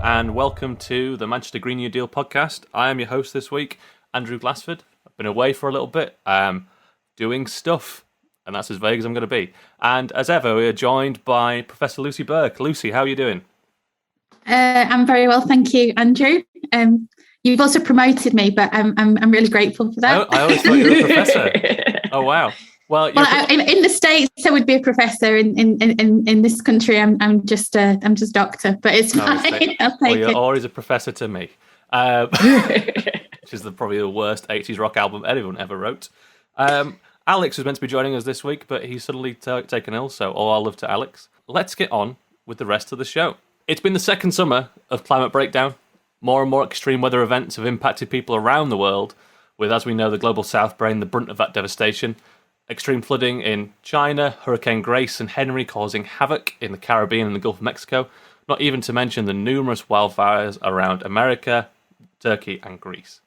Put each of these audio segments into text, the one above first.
and welcome to the Manchester Green New Deal podcast. I am your host this week, Andrew Glassford. I've been away for a little bit, doing stuff, and that's as vague as I'm going to be. And as ever, we are joined by Professor Lucy Burke. Lucy, how are you doing? I'm very well, thank you, Andrew. You've also promoted me, but I'm really grateful for that. I always thought you were a professor. Oh wow! Well, in the States, I would be a professor. In this country, I'm just doctor. But it's fine. I'll take you're it. always a professor to me, which is probably the worst 80s rock album anyone ever wrote. Alex was meant to be joining us this week, but he's suddenly taken ill. So all our love to Alex. Let's get on with the rest of the show. It's been the second summer of climate breakdown. More and more extreme weather events have impacted people around the world, with, as we know, the global south bearing the brunt of that devastation. Extreme flooding in China, Hurricane Grace and Henry causing havoc in the Caribbean and the Gulf of Mexico, not even to mention the numerous wildfires around America, Turkey and Greece.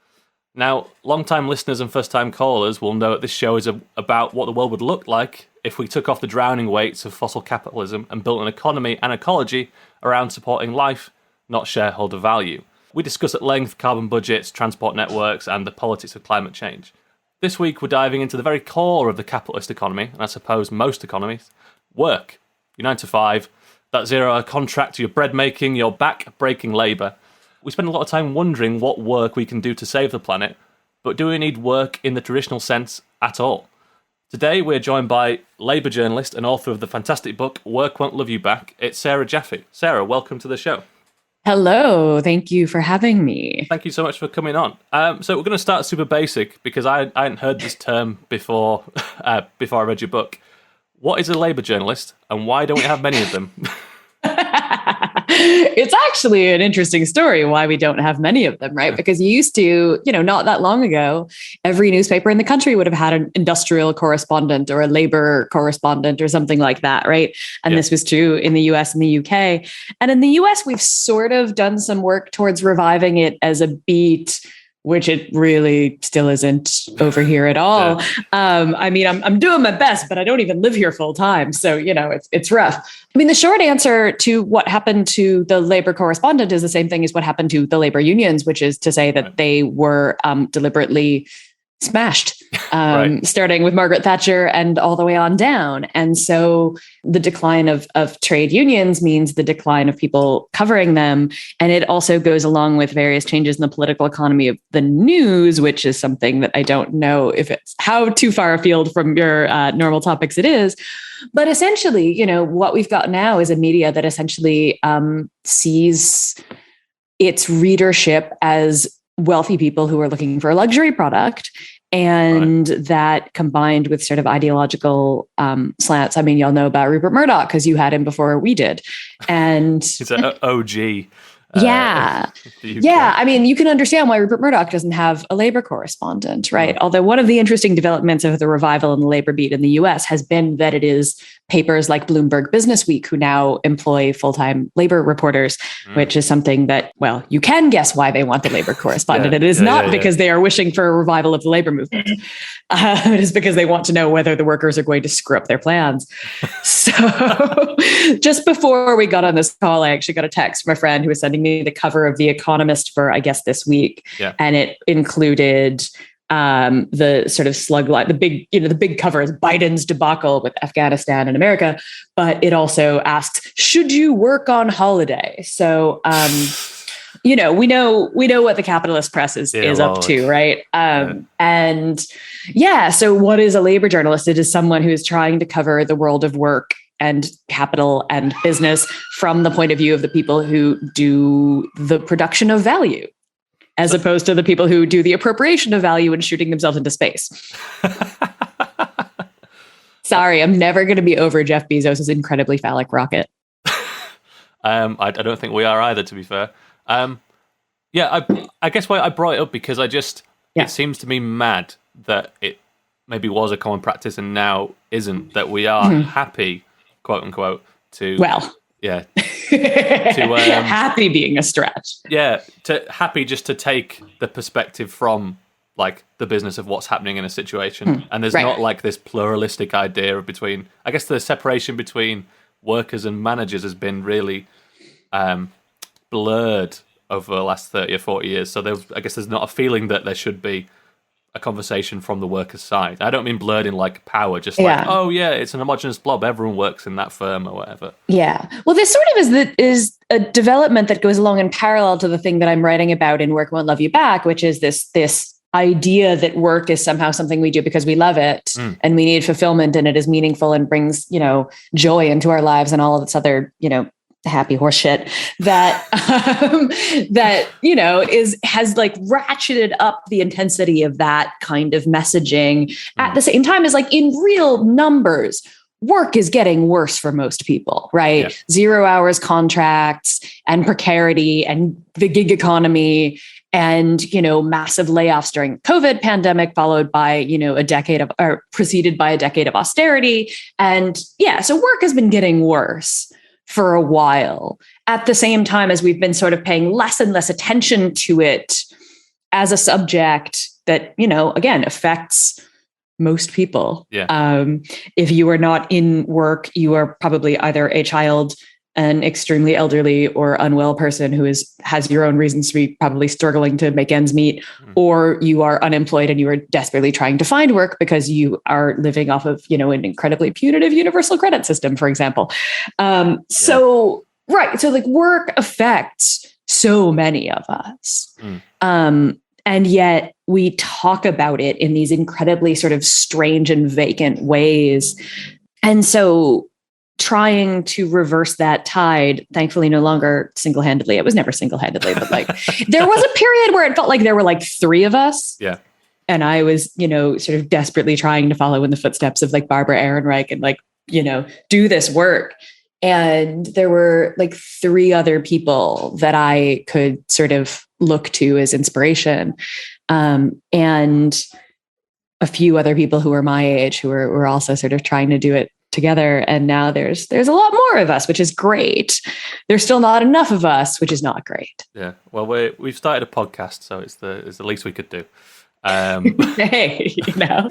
Now, long-time listeners and first-time callers will know that this show is about what the world would look like if we took off the drowning weights of fossil capitalism and built an economy and ecology around supporting life, not shareholder value. We discuss at length carbon budgets, transport networks, and the politics of climate change. This week, we're diving into the very core of the capitalist economy, and I suppose most economies: work. Your 9 to 5, that 0-hour contract, your bread making, your back-breaking labour. We spend a lot of time wondering what work we can do to save the planet, but do we need work in the traditional sense at all? Today, we're joined by labour journalist and author of the fantastic book, Work Won't Love You Back. It's Sarah Jaffe. Sarah, welcome to the show. Hello, thank you for having me. Thank you so much for coming on. So we're going to start super basic, because I hadn't heard this term before I read your book. What is a labour journalist, and why don't we have many of them? It's actually an interesting story why we don't have many of them, right? Because you used to, not that long ago, every newspaper in the country would have had an industrial correspondent or a labor correspondent or something like that, right? And This was true in the US and the UK. And in the US, we've sort of done some work towards reviving it as a beat, which it really still isn't over here at all. I'm doing my best, but I don't even live here full time. So, it's rough. The short answer to what happened to the labor correspondent is the same thing as what happened to the labor unions, which is to say that they were deliberately smashed, starting with Margaret Thatcher and all the way on down. And so the decline of trade unions means the decline of people covering them. And it also goes along with various changes in the political economy of the news, which is something that I don't know if it's how too far afield from your normal topics it is. But essentially, what we've got now is a media that essentially sees its readership as wealthy people who are looking for a luxury product. And that combined with sort of ideological slants. Y'all know about Rupert Murdoch because you had him before we did. And it's an OG. Yeah. You can understand why Rupert Murdoch doesn't have a labor correspondent, right? Mm. Although one of the interesting developments of the revival in the labor beat in the US has been that it is papers like Bloomberg Businessweek who now employ full-time labor reporters, which is something that, you can guess why they want the labor correspondent. It is not because they are wishing for a revival of the labor movement. It is because they want to know whether the workers are going to screw up their plans. So just before we got on this call, I actually got a text from a friend who was sending me the cover of The Economist for, I guess, this week. Yeah. And it included the sort of slug line, the big cover is Biden's debacle with Afghanistan and America, but it also asks, should you work on holiday? So, we know what the capitalist press is up to, right? So what is a labor journalist? It is someone who is trying to cover the world of work and capital and business from the point of view of the people who do the production of value, as opposed to the people who do the appropriation of value and shooting themselves into space. Sorry, I'm never going to be over Jeff Bezos' incredibly phallic rocket. I don't think we are either, to be fair. I guess why I brought it up because it seems to me mad that it maybe was a common practice and now isn't, that we are happy, quote unquote, to happy being a stretch. Yeah, happy just to take the perspective from like the business of what's happening in a situation. And there's not like this pluralistic idea of between, I guess the separation between workers and managers has been really blurred over the last 30 or 40 years. So I guess there's not a feeling that there should be a conversation from the workers' side. I don't mean blurred in like power, just like, oh yeah, it's an homogenous blob. Everyone works in that firm or whatever. Yeah. Well, this sort of is a development that goes along in parallel to the thing that I'm writing about in Work Won't Love You Back, which is this idea that work is somehow something we do because we love it and we need fulfillment and it is meaningful and brings, joy into our lives and all of this other, happy horse shit that has like ratcheted up the intensity of that kind of messaging at the same time as like in real numbers. Work is getting worse for most people, right? Yeah. 0 hours contracts and precarity and the gig economy and, massive layoffs during COVID pandemic, followed by, preceded by a decade of austerity. And so work has been getting worse for a while, at the same time as we've been sort of paying less and less attention to it as a subject that, again, affects most people. Yeah. If you are not in work, you are probably either a child, an extremely elderly or unwell person who has your own reasons to be probably struggling to make ends meet, or you are unemployed and you are desperately trying to find work because you are living off of, an incredibly punitive universal credit system, for example. So like work affects so many of us. And yet we talk about it in these incredibly sort of strange and vacant ways. And so trying to reverse that tide, thankfully no longer single-handedly. It was never single-handedly, but like there was a period where it felt like there were like three of us. Yeah. And I was, sort of desperately trying to follow in the footsteps of like Barbara Ehrenreich and like, do this work. And there were like three other people that I could sort of look to as inspiration. And a few other people who were my age who were also sort of trying to do it together. And now there's a lot more of us, which is great. There's still not enough of us, which is not great. Yeah. Well, we've started a podcast, so it's the least we could do. Hey,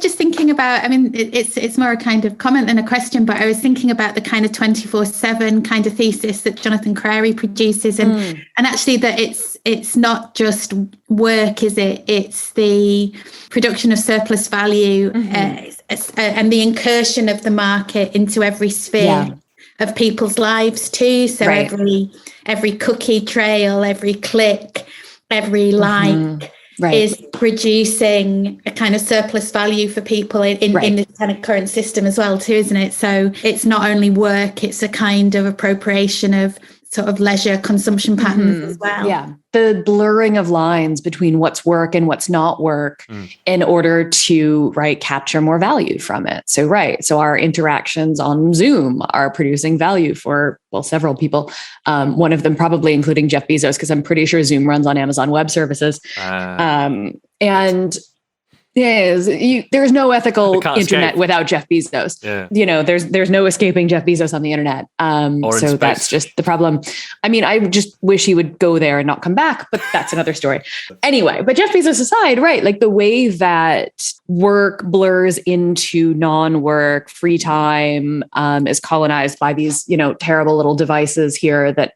just thinking about, it's more a kind of comment than a question, but I was thinking about the kind of 24/7 kind of thesis that Jonathan Crary produces, and actually that it's not just work, is it? It's the production of surplus value and the incursion of the market into every sphere of people's lives too. So every cookie trail, every click, every like. Is producing a kind of surplus value for people in this kind of current system as well too, isn't it? So it's not only work, it's a kind of appropriation of sort of leisure consumption patterns as well. Yeah. The blurring of lines between what's work and what's not work in order to capture more value from it. So our interactions on Zoom are producing value for, several people. One of them probably including Jeff Bezos, because I'm pretty sure Zoom runs on Amazon Web Services. And there's no ethical internet without Jeff Bezos. Yeah. There's no escaping Jeff Bezos on the internet. So that's just the problem. I just wish he would go there and not come back, but that's another story. Anyway, but Jeff Bezos aside, like the way that work blurs into non-work, free time is colonized by these, terrible little devices here that,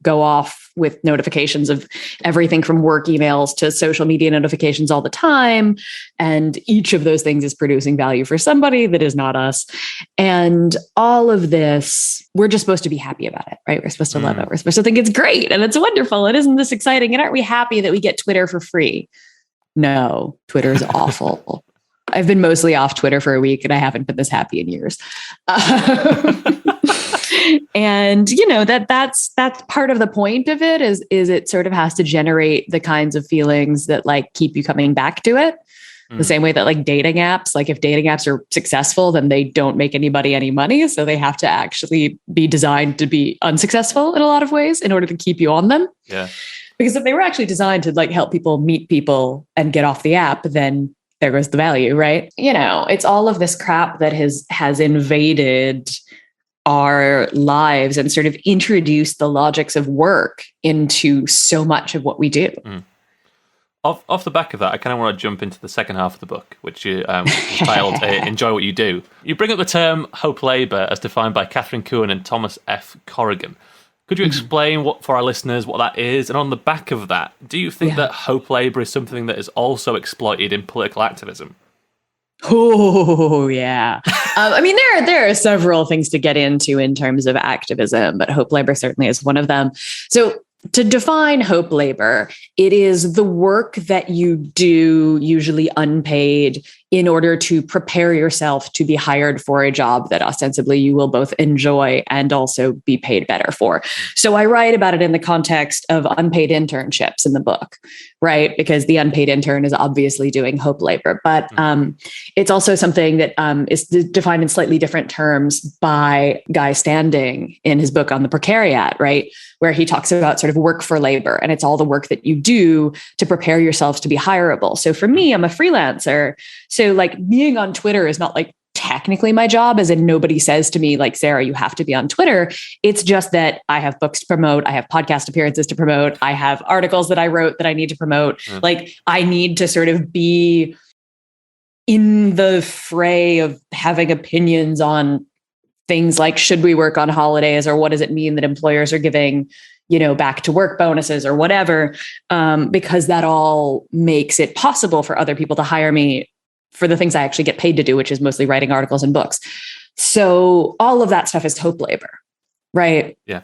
go off with notifications of everything from work emails to social media notifications all the time. And each of those things is producing value for somebody that is not us. And all of this, we're just supposed to be happy about it, right? We're supposed to love it. We're supposed to think it's great and it's wonderful. And isn't this exciting? And aren't we happy that we get Twitter for free? No, Twitter is awful. I've been mostly off Twitter for a week and I haven't been this happy in years. And that's part of the point of it is it sort of has to generate the kinds of feelings that like keep you coming back to it. The same way that like dating apps, like if dating apps are successful, then they don't make anybody any money. So they have to actually be designed to be unsuccessful in a lot of ways in order to keep you on them. Yeah. Because if they were actually designed to like help people meet people and get off the app, then there goes the value, right? It's all of this crap that has invaded our lives and sort of introduced the logics of work into so much of what we do. Off the back of that, I kind of want to jump into the second half of the book, which is titled Enjoy What You Do. You bring up the term hope labour as defined by Catherine Cohen and Thomas F. Corrigan. Could you explain for our listeners what that is? And on the back of that, do you think that hope labour is something that is also exploited in political activism? Oh, yeah. I mean, there are several things to get into in terms of activism, but hope labor certainly is one of them. So to define hope labor, it is the work that you do, usually unpaid, in order to prepare yourself to be hired for a job that ostensibly you will both enjoy and also be paid better for. So I write about it in the context of unpaid internships in the book, right? Because the unpaid intern is obviously doing hope labor, but it's also something that is defined in slightly different terms by Guy Standing in his book on the precariat, right? Where he talks about sort of work for labor, and it's all the work that you do to prepare yourselves to be hireable. So for me, I'm a freelancer. So like being on Twitter is not like technically my job, as in nobody says to me like, Sarah, you have to be on Twitter. It's just that I have books to promote. I have podcast appearances to promote. I have articles that I wrote that I need to promote. Like I need to sort of be in the fray of having opinions on things like, should we work on holidays, or what does it mean that employers are giving, back to work bonuses or whatever, because that all makes it possible for other people to hire me for the things I actually get paid to do, which is mostly writing articles and books. So all of that stuff is hope labor, right? Yeah.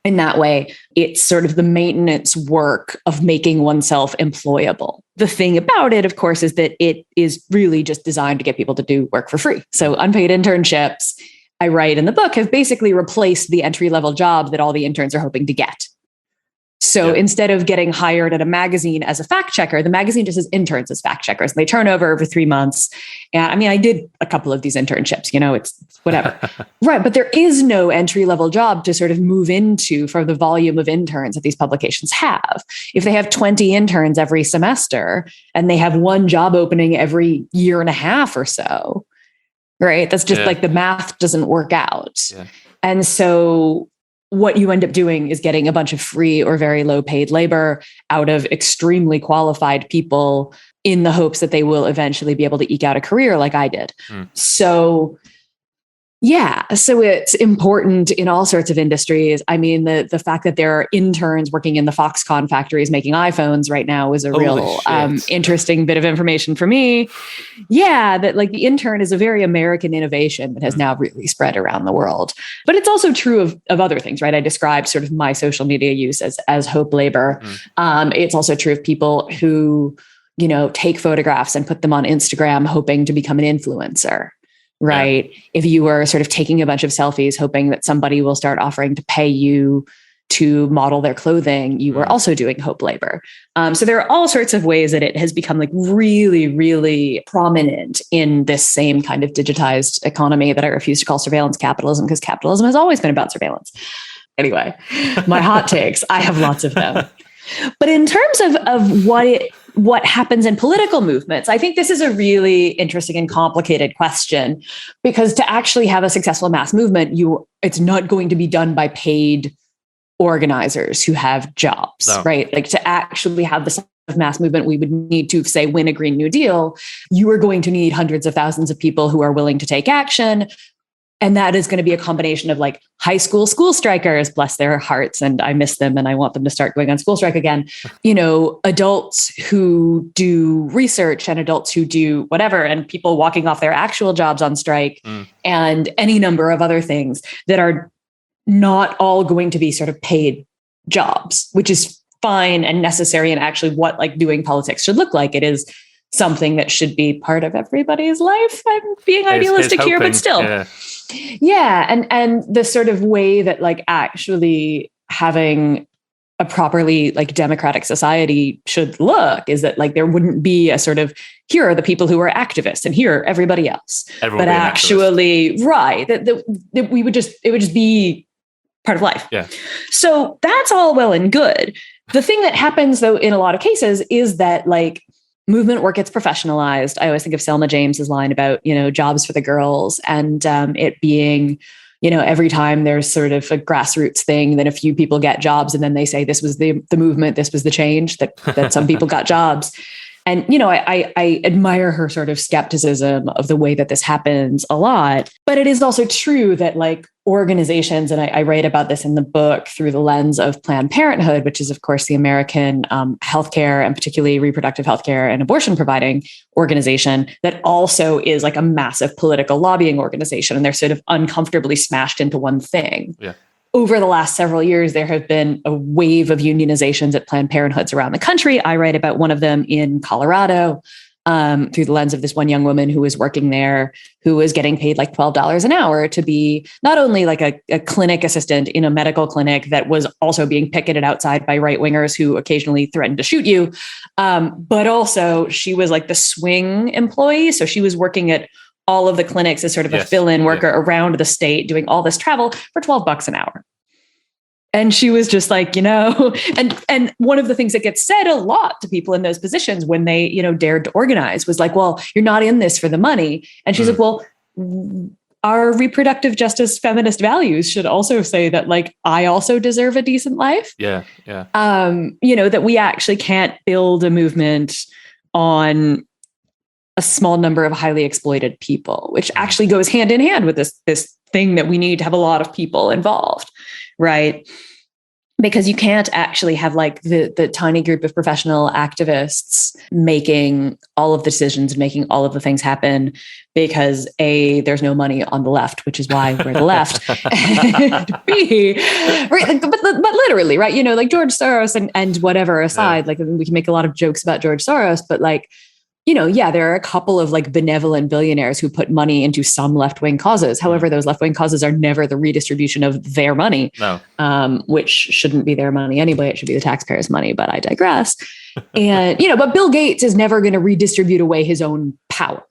In that way, it's sort of the maintenance work of making oneself employable. The thing about it, of course, is that it is really just designed to get people to do work for free. So unpaid internships, I write in the book, have basically replaced the entry-level job that all the interns are hoping to get. So instead of getting hired at a magazine as a fact checker, the magazine just has interns as fact checkers. And they turn over 3 months. And I mean, I did a couple of these internships, it's whatever. Right. But there is no entry-level job to sort of move into for the volume of interns that these publications have. If they have 20 interns every semester and they have one job opening every year and a half or so, right? That's just like the math doesn't work out. Yeah. And so what you end up doing is getting a bunch of free or very low paid labor out of extremely qualified people in the hopes that they will eventually be able to eke out a career like I did. So it's important in all sorts of industries. I mean, the fact that there are interns working in the Foxconn factories making iPhones right now is a real interesting bit of information for me. Yeah, that like the intern is a very American innovation that has now really spread around the world. But it's also true of other things, right? I described sort of my social media use as hope labor. It's also true of people who, take photographs and put them on Instagram hoping to become an influencer. Right. Yeah. If you were sort of taking a bunch of selfies, hoping that somebody will start offering to pay you to model their clothing, you were also doing hope labor. So there are all sorts of ways that it has become like really, really prominent in this same kind of digitized economy that I refuse to call surveillance capitalism, because capitalism has always been about surveillance. Anyway, my hot takes, I have lots of them. But in terms of what happens in political movements, I think this is a really interesting and complicated question, because to actually have a successful mass movement, it's not going to be done by paid organizers who have jobs, right? Like to actually have the of mass movement, we would need to, say, win a Green New Deal. You are going to need hundreds of thousands of people who are willing to take action. And that is going to be a combination of like high school strikers, bless their hearts. And I miss them and I want them to start going on school strike again. Adults who do research and adults who do whatever, and people walking off their actual jobs on strike and any number of other things that are not all going to be sort of paid jobs, which is fine and necessary. And actually what like doing politics should look like. It is something that should be part of everybody's life. I'm being idealistic here, but still. Yeah. And the sort of way that like actually having a properly like democratic society should look is that like there wouldn't be a sort of, here are the people who are activists and here everybody else. Everyone but actually, right. That it would just be part of life. Yeah. So that's all well and good. The thing that happens though, in a lot of cases is that like movement work gets professionalized. I always think of Selma James's line about, jobs for the girls and it being, every time there's sort of a grassroots thing, then a few people get jobs and then they say, this was the movement, this was the change that some people got jobs. And, I admire her sort of skepticism of the way that this happens a lot. But it is also true that like organizations, and I write about this in the book through the lens of Planned Parenthood, which is, of course, the American healthcare and particularly reproductive healthcare and abortion providing organization that also is like a massive political lobbying organization. And they're sort of uncomfortably smashed into one thing. Yeah. Over the last several years, there have been a wave of unionizations at Planned Parenthoods around the country. I write about one of them in Colorado through the lens of this one young woman who was working there, who was getting paid like $12 an hour to be not only like a clinic assistant in a medical clinic that was also being picketed outside by right wingers who occasionally threatened to shoot you, but also she was like the swing employee. So she was working at all of the clinics as sort of a fill-in worker around the state, doing all this travel for $12 an hour. And she was just like, and one of the things that gets said a lot to people in those positions when they, dared to organize was like, well, you're not in this for the money. And she's like, well, our reproductive justice feminist values should also say that like, I also deserve a decent life. Yeah. Yeah. That we actually can't build a movement on a small number of highly exploited people, which actually goes hand in hand with this thing that we need to have a lot of people involved, right? Because you can't actually have like the tiny group of professional activists making all of the decisions, making all of the things happen, because A, there's no money on the left, which is why we're the left. And B, right, but literally, right? Like George Soros and whatever aside, like we can make a lot of jokes about George Soros, but like, there are a couple of like benevolent billionaires who put money into some left-wing causes. However, those left-wing causes are never the redistribution of their money, which shouldn't be their money anyway. It should be the taxpayers' money, but I digress. And, but Bill Gates is never going to redistribute away his own power.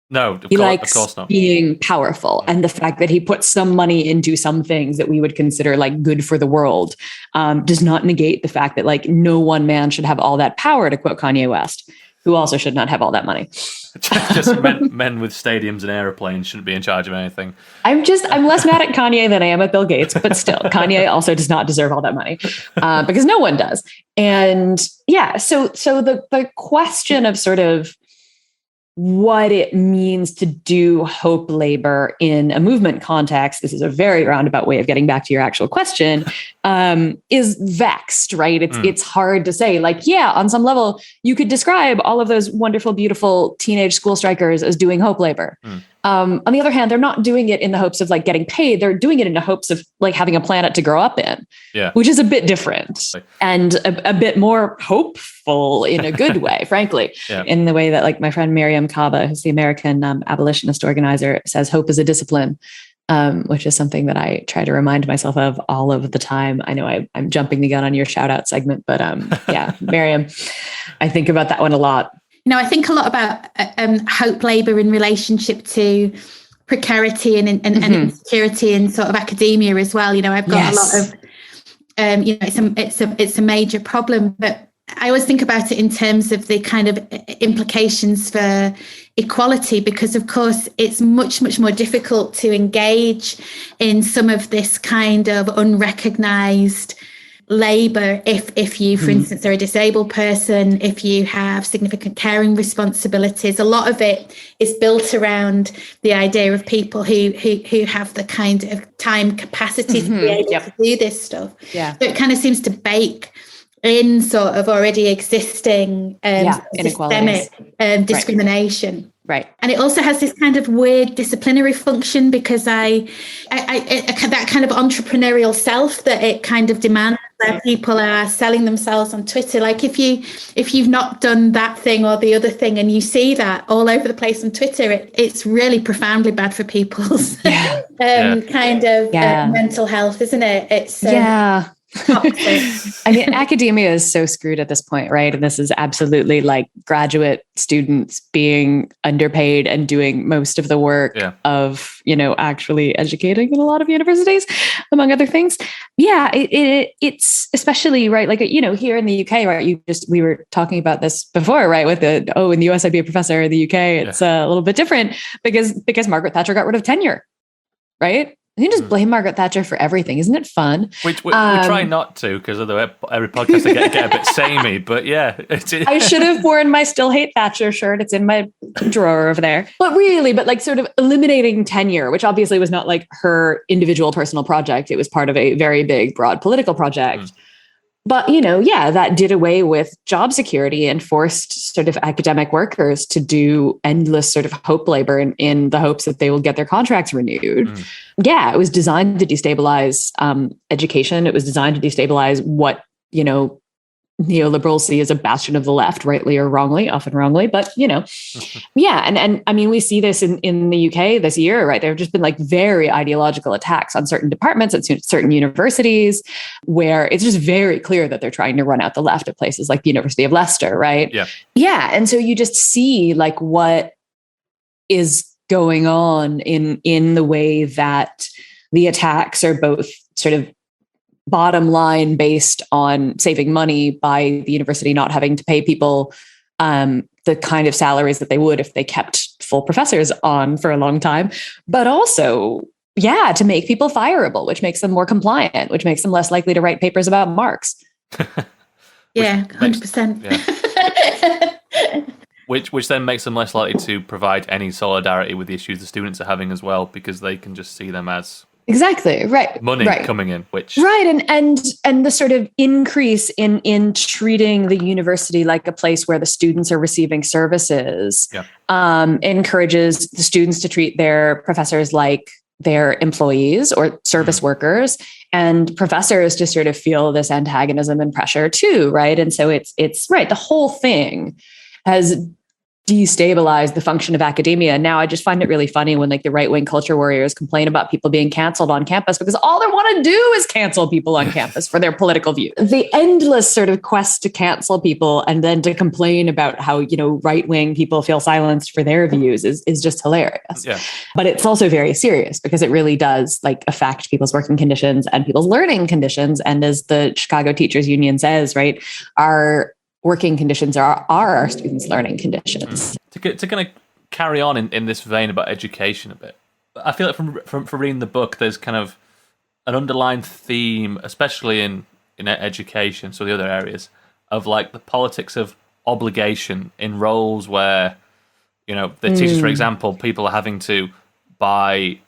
No, of course not. Being powerful. And the fact that he puts some money into some things that we would consider like good for the world does not negate the fact that like no one man should have all that power, to quote Kanye West, who also should not have all that money. Just men with stadiums and airplanes shouldn't be in charge of anything. I'm less mad at Kanye than I am at Bill Gates, but still, Kanye also does not deserve all that money because no one does. And so the question of sort of what it means to do hope labor in a movement context, this is a very roundabout way of getting back to your actual question, is vexed, right? It's hard to say, like, on some level, you could describe all of those wonderful, beautiful teenage school strikers as doing hope labor. On the other hand, they're not doing it in the hopes of like getting paid. They're doing it in the hopes of like having a planet to grow up in, which is a bit different and a bit more hopeful in a good way, frankly, in the way that like my friend Mariame Kaba, who's the American abolitionist organizer, says hope is a discipline, which is something that I try to remind myself of all of the time. I know I'm jumping the gun on your shout out segment, but Mariame, I think about that one a lot. I think a lot about hope labor in relationship to precarity and insecurity in sort of academia as well. I've got a lot of, it's a major problem, but I always think about it in terms of the kind of implications for equality, because of course it's much, much more difficult to engage in some of this kind of unrecognized labor if you, for instance, are a disabled person, if you have significant caring responsibilities. A lot of it is built around the idea of people who have the kind of time capacity to be able to do this stuff. So it kind of seems to bake in sort of already existing systemic discrimination. Right. And it also has this kind of weird disciplinary function, because I that kind of entrepreneurial self that it kind of demands, where people are selling themselves on Twitter. Like if you've not done that thing or the other thing, and you see that all over the place on Twitter, it's really profoundly bad for people's mental health, isn't it? It's I mean, academia is so screwed at this point, right? And this is absolutely like graduate students being underpaid and doing most of the work of, actually educating in a lot of universities, among other things. It's especially right. Like, here in the UK, right? We were talking about this before, right? With in the US, I'd be a professor. In the UK, it's a little bit different because Margaret Thatcher got rid of tenure. Right. You can just blame Margaret Thatcher for everything. Isn't it fun? We try not to, because every podcast I get a bit samey, but yeah. I should have worn my Still Hate Thatcher shirt. It's in my drawer over there. But like sort of eliminating tenure, which obviously was not like her individual personal project. It was part of a very big, broad political project. But, that did away with job security and forced sort of academic workers to do endless sort of hope labor in the hopes that they will get their contracts renewed. Yeah, it was designed to destabilize education. It was designed to destabilize what, neoliberals see as a bastion of the left, rightly or wrongly, often wrongly, but yeah. And I mean, we see this in the UK this year, right? There have just been like very ideological attacks on certain departments at certain universities where it's just very clear that they're trying to run out the left at places like the University of Leicester, right? Yeah. Yeah. And so you just see like what is going on in the way that the attacks are both sort of bottom line based on saving money by the university not having to pay people the kind of salaries that they would if they kept full professors on for a long time, but also, to make people fireable, which makes them more compliant, which makes them less likely to write papers about Marx. Yeah, 100%. Which then makes them less likely to provide any solidarity with the issues the students are having as well, because they can just see them as exactly right money coming in, which and the sort of increase in treating the university like a place where the students are receiving services encourages the students to treat their professors like their employees or service workers, and professors to sort of feel this antagonism and pressure too, right? And so it's right, the whole thing has destabilize the function of academia. Now, I just find it really funny when like the right-wing culture warriors complain about people being canceled on campus because all they want to do is cancel people on campus for their political views. The endless sort of quest to cancel people and then to complain about how, right-wing people feel silenced for their views is just hilarious. Yeah. But it's also very serious because it really does like affect people's working conditions and people's learning conditions. And as the Chicago Teachers Union says, right, our working conditions are our students' learning conditions. To kind of carry on in this vein about education a bit, I feel like from reading the book, there's kind of an underlying theme, especially in education, so the other areas, of like the politics of obligation in roles where, the teachers, for example, people are having to buy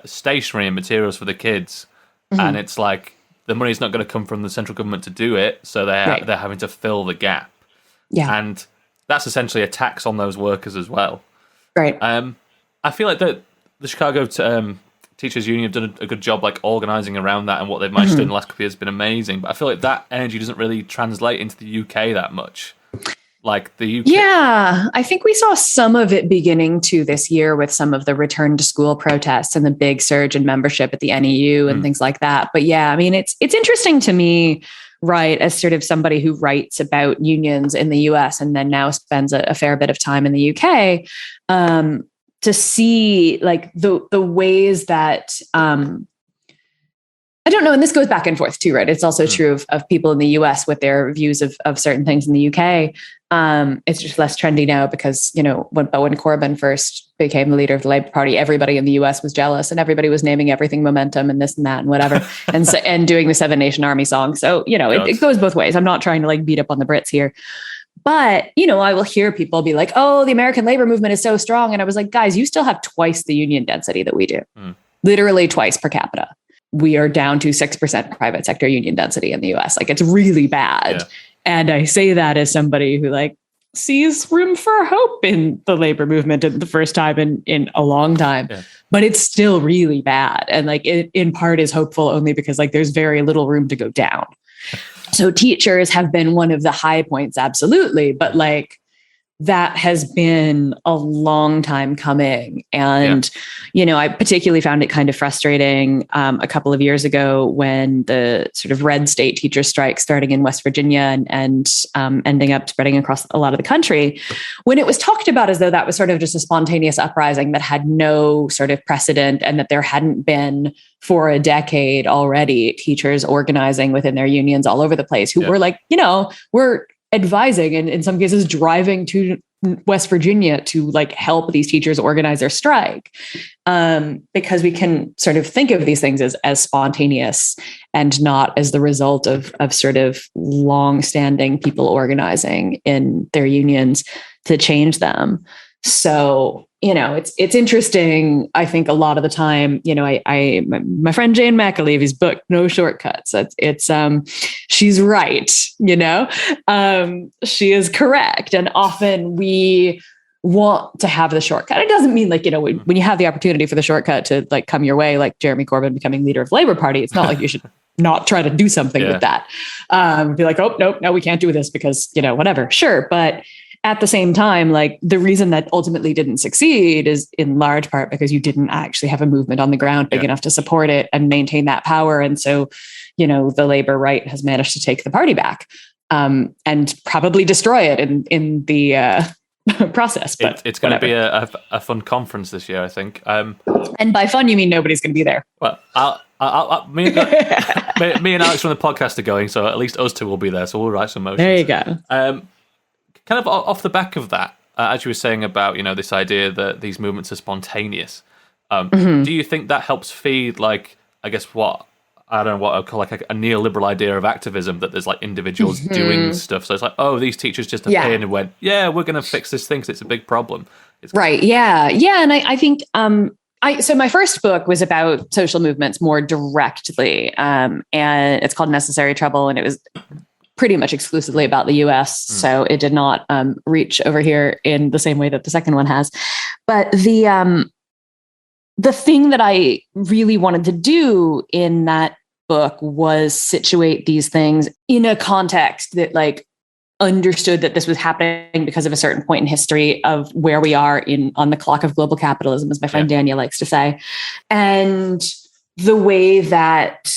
stationery and materials for the kids, and it's like, the money's not going to come from the central government to do it, so they're having to fill the gap. Yeah. And that's essentially a tax on those workers as well. Right. I feel like the Chicago Teachers Union have done a good job like organising around that, and what they've managed to do in the last couple of years has been amazing. But I feel like that energy doesn't really translate into the UK that much. Like the UK. Yeah, I think we saw some of it beginning to this year with some of the return to school protests and the big surge in membership at the NEU and things like that. But yeah, I mean, it's interesting to me, right, as sort of somebody who writes about unions in the US and then now spends a fair bit of time in the UK, to see like the ways that I don't know. And this goes back and forth too, right? It's also true of people in the US with their views of certain things in the UK. It's just less trendy now because, when Corbyn first became the leader of the Labour Party, everybody in the US was jealous and everybody was naming everything momentum and this and that and whatever, and doing the Seven Nation Army song. So, it goes both ways. I'm not trying to like beat up on the Brits here. But, I will hear people be like, oh, the American labor movement is so strong. And I was like, guys, you still have twice the union density that we do. Literally twice per capita. We are down to 6% private sector union density in the US. Like, it's really bad. Yeah. And I say that as somebody who like sees room for hope in the labor movement at the first time in a long time, but it's still really bad. And like it in part is hopeful only because like there's very little room to go down. So teachers have been one of the high points. Absolutely. But like, that has been a long time coming. And, I particularly found it kind of frustrating a couple of years ago when the sort of red state teacher strike starting in West Virginia and ending up spreading across a lot of the country, when it was talked about as though that was sort of just a spontaneous uprising that had no sort of precedent and that there hadn't been for a decade already teachers organizing within their unions all over the place who were like, we're advising and in some cases driving to West Virginia to like help these teachers organize their strike. Because we can sort of think of these things as spontaneous and not as the result of sort of long-standing people organizing in their unions to change them. So, it's interesting. I think a lot of the time, my friend Jane McAlevy's book, No Shortcuts, she's right, she is correct. And often we want to have the shortcut. It doesn't mean like, when you have the opportunity for the shortcut to like come your way, like Jeremy Corbyn becoming leader of the Labour Party, it's not like you should not try to do something with that. Be like, oh, no, we can't do this because, whatever. Sure. But at the same time, like the reason that ultimately didn't succeed is in large part because you didn't actually have a movement on the ground big enough to support it and maintain that power. And so, the Labour right has managed to take the party back and probably destroy it in the process. But it's going to be a fun conference this year, I think. And by fun, you mean nobody's going to be there. Well, me and Alex from the podcast are going, so at least us two will be there. So we'll write some motions. There you go. Kind of off the back of that, as you were saying about, this idea that these movements are spontaneous, do you think that helps feed, like, I guess what I'd call like a neoliberal idea of activism, that there's like individuals doing stuff. So it's like, oh, these teachers just appeared and went, yeah, we're going to fix this thing because it's a big problem. Right. Yeah. Yeah. And I think, so my first book was about social movements more directly, and it's called Necessary Trouble. And it was pretty much exclusively about the US. So it did not reach over here in the same way that the second one has. But the thing that I really wanted to do in that book was situate these things in a context that like understood that this was happening because of a certain point in history of where we are on the clock of global capitalism, as my friend Daniel likes to say. And the way that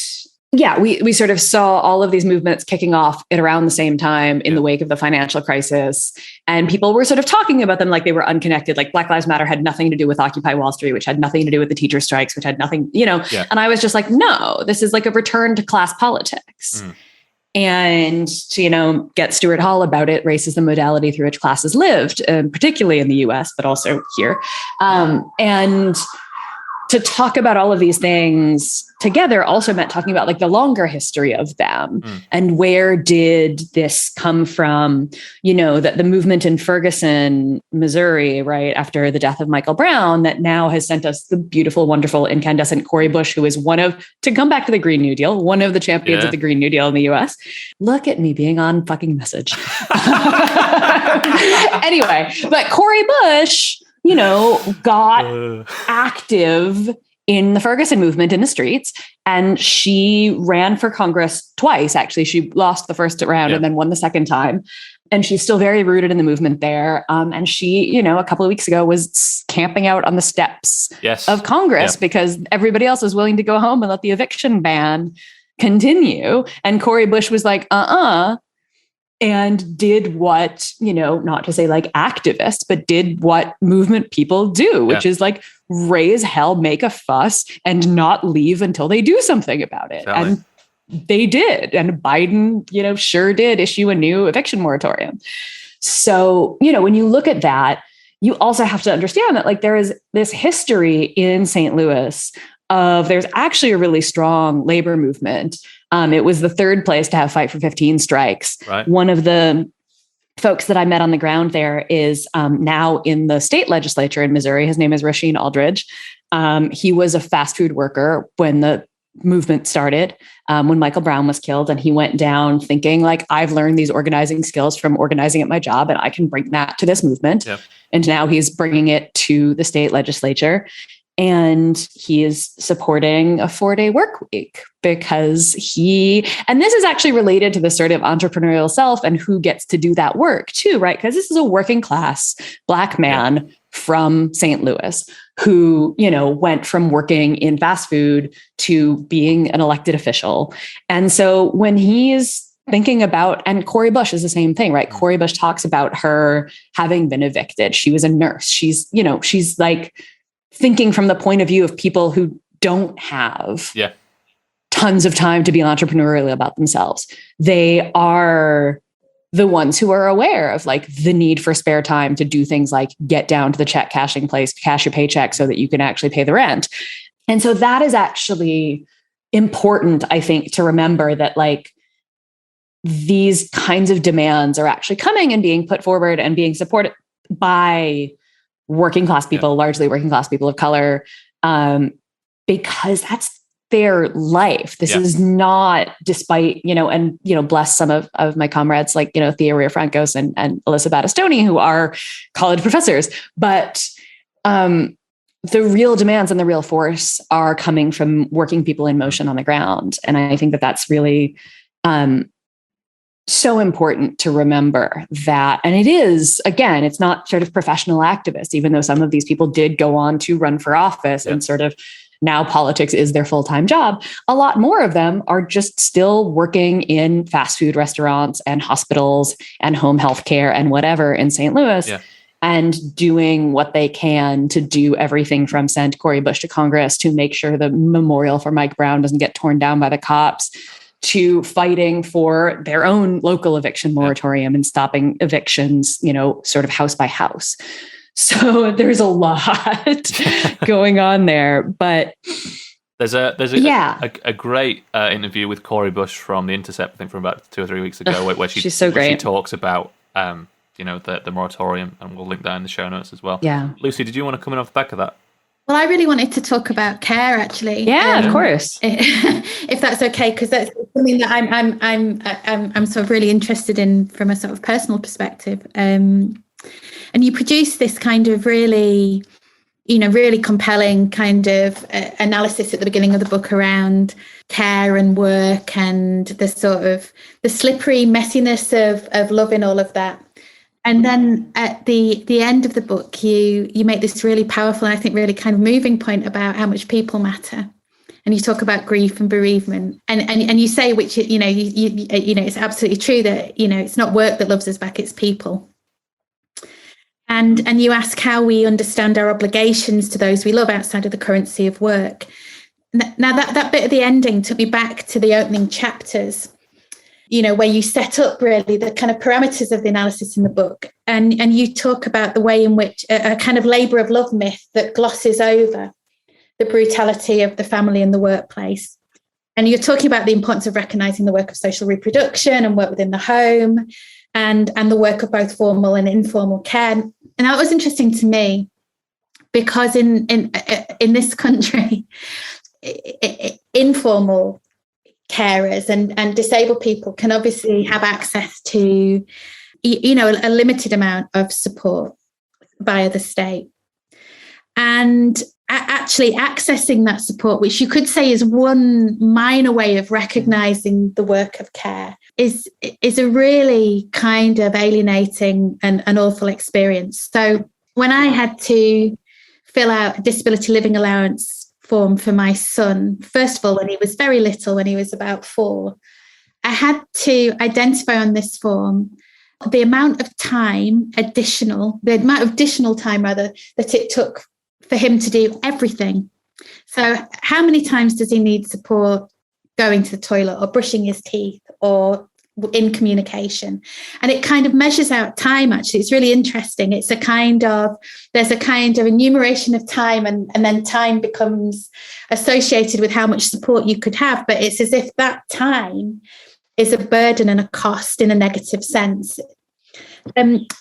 we sort of saw all of these movements kicking off at around the same time in the wake of the financial crisis. And people were sort of talking about them like they were unconnected. Like Black Lives Matter had nothing to do with Occupy Wall Street, which had nothing to do with the teacher strikes, which had nothing, And I was just like, no, this is like a return to class politics. And to, get Stuart Hall about it, race is the modality through which classes lived, particularly in the US, but also here. And to talk about all of these things together also meant talking about like the longer history of them and where did this come from, that the movement in Ferguson, Missouri, right after the death of Michael Brown, that now has sent us the beautiful, wonderful, incandescent Cori Bush, who is to come back to the Green New Deal, one of the champions of the Green New Deal in the US. Look at me being on fucking message. Anyway, but Cori Bush, got active in the Ferguson movement in the streets. And she ran for Congress twice. Actually, she lost the first round and then won the second time. And she's still very rooted in the movement there. And she, a couple of weeks ago was camping out on the steps of Congress because everybody else was willing to go home and let the eviction ban continue. And Cori Bush was like, and did what, not to say like activists, but did what movement people do, which is like raise hell, make a fuss, and not leave until they do something about it. Exactly. And they did. And Biden, sure did issue a new eviction moratorium. So, when you look at that, you also have to understand that like there is this history in St. Louis there's actually a really strong labor movement. It was the third place to have Fight for 15 strikes. Right. One of the folks that I met on the ground there is now in the state legislature in Missouri. His name is Rasheen Aldridge. He was a fast food worker when the movement started, when Michael Brown was killed. And he went down thinking like, I've learned these organizing skills from organizing at my job and I can bring that to this movement. Yep. And now he's bringing it to the state legislature. And he is supporting a 4-day work week because and this is actually related to the sort of entrepreneurial self and who gets to do that work too, right? Because this is a working class Black man from St. Louis who, went from working in fast food to being an elected official. And so when he's thinking about, and Cori Bush is the same thing, right? Cori Bush talks about her having been evicted. She was a nurse. She's like, thinking from the point of view of people who don't have tons of time to be entrepreneurial about themselves. They are the ones who are aware of like the need for spare time to do things like get down to the check cashing place, cash your paycheck so that you can actually pay the rent. And so that is actually important, I think, to remember that like these kinds of demands are actually coming and being put forward and being supported by working class people, largely working class people of color, because that's their life. This is not, despite, and, bless some of my comrades like, Thea Riofrancos and Alyssa Battistoni, who are college professors, but the real demands and the real force are coming from working people in motion on the ground. And I think that that's really so important to remember that. And it is, again, it's not sort of professional activists, even though some of these people did go on to run for office and sort of now politics is their full-time job. A lot more of them are just still working in fast food restaurants and hospitals and home health care and whatever in St. Louis and doing what they can to do everything from send Cori Bush to Congress to make sure the memorial for Mike Brown doesn't get torn down by the cops, to fighting for their own local eviction moratorium and stopping evictions, sort of house by house. So there's a lot going on there, but there's a great interview with Cori Bush from The Intercept, I think from about 2 or 3 weeks ago, where she's so great. She talks about the moratorium, and we'll link that in the show notes as well. Yeah, Lucy, did you want to come in off the back of that? Well, I really wanted to talk about care, actually. Yeah, of course, if that's okay, because that's something that I'm sort of really interested in from a sort of personal perspective. And you produce this kind of really, really compelling kind of analysis at the beginning of the book around care and work and the sort of the slippery messiness of love in all of that. And then at the end of the book, you make this really powerful and I think really kind of moving point about how much people matter. And you talk about grief and bereavement, and you say, which you it's absolutely true that it's not work that loves us back, it's people. And you ask how we understand our obligations to those we love outside of the currency of work. Now that bit of the ending took me back to the opening chapters, where you set up really the kind of parameters of the analysis in the book. And you talk about the way in which a kind of labour of love myth that glosses over the brutality of the family and the workplace. And you're talking about the importance of recognising the work of social reproduction and work within the home and the work of both formal and informal care. And that was interesting to me because in this country, informal carers and disabled people can obviously have access to, a limited amount of support via the state. And actually accessing that support, which you could say is one minor way of recognising the work of care, is a really kind of alienating and awful experience. So when I had to fill out a disability living allowance form for my son, first of all, when he was very little, when he was about 4, I had to identify on this form the amount of additional time that it took for him to do everything. So how many times does he need support going to the toilet or brushing his teeth or in communication? And it kind of measures out time, actually. It's really interesting. There's a kind of enumeration of time and then time becomes associated with how much support you could have. But it's as if that time is a burden and a cost in a negative sense.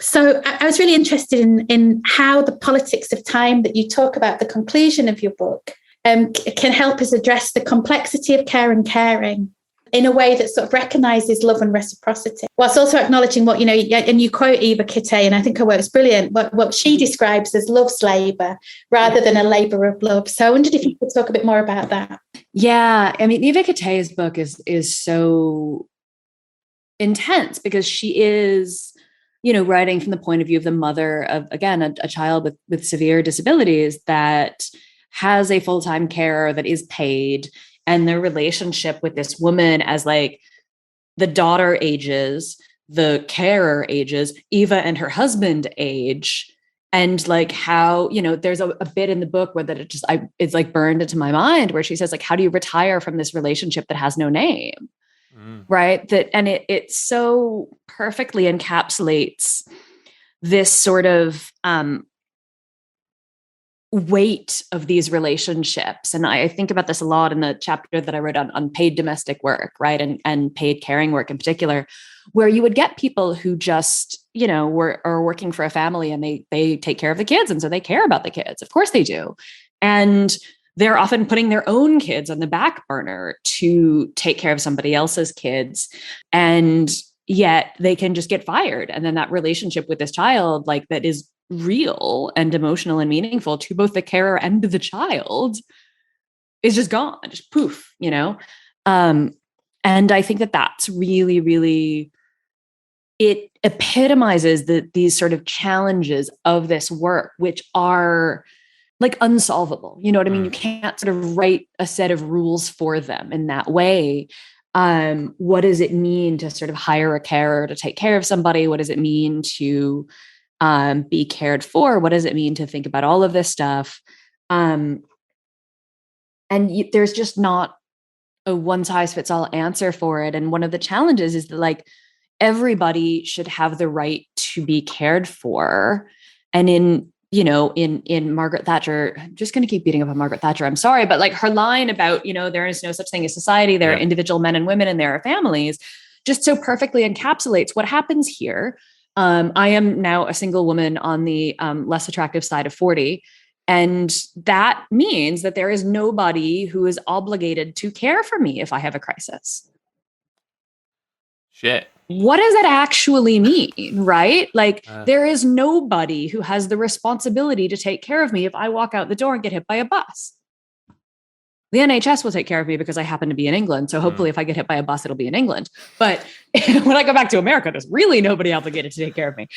So I was really interested in how the politics of time that you talk about, the conclusion of your book, can help us address the complexity of care and caring in a way that sort of recognises love and reciprocity, whilst also acknowledging what, and you quote Eva Kittay, and I think her work's brilliant, what she describes as love's labour rather than a labour of love. So I wondered if you could talk a bit more about that. Yeah, I mean, Eva Kittay's book is so intense because she is, writing from the point of view of the mother of, again, a child with severe disabilities that has a full-time carer that is paid, and their relationship with this woman as like the daughter ages, the carer ages, Eva and her husband age, and like how, there's a bit in the book where that it's like burned into my mind where she says like, how do you retire from this relationship that has no name? right? It so perfectly encapsulates this sort of weight of these relationships. And I think about this a lot in the chapter that I wrote on paid domestic work, right? And paid caring work in particular, where you would get people who just, are working for a family and they take care of the kids. And so they care about the kids. Of course they do. And they're often putting their own kids on the back burner to take care of somebody else's kids. And yet they can just get fired. And then that relationship with this child, like that is real and emotional and meaningful to both the carer and the child, is just gone, just poof, and I think that that's really, really, it epitomizes these sort of challenges of this work, which are like unsolvable. You know what I mean? You can't sort of write a set of rules for them in that way. What does it mean to sort of hire a carer to take care of somebody? What does it mean to be cared for? What does it mean to think about all of this stuff? There's just not a one size fits all answer for it. And one of the challenges is that like everybody should have the right to be cared for. And in Margaret Thatcher, I'm just going to keep beating up on Margaret Thatcher. I'm sorry, but like her line about, there is no such thing as society. There are individual men and women and there are families, just so perfectly encapsulates what happens here. I am now a single woman on the less attractive side of 40. And that means that there is nobody who is obligated to care for me if I have a crisis. Shit. What does that actually mean, right? Like there is nobody who has the responsibility to take care of me if I walk out the door and get hit by a bus. The NHS will take care of me because I happen to be in England. So hopefully if I get hit by a bus, it'll be in England. But when I go back to America, there's really nobody obligated to take care of me.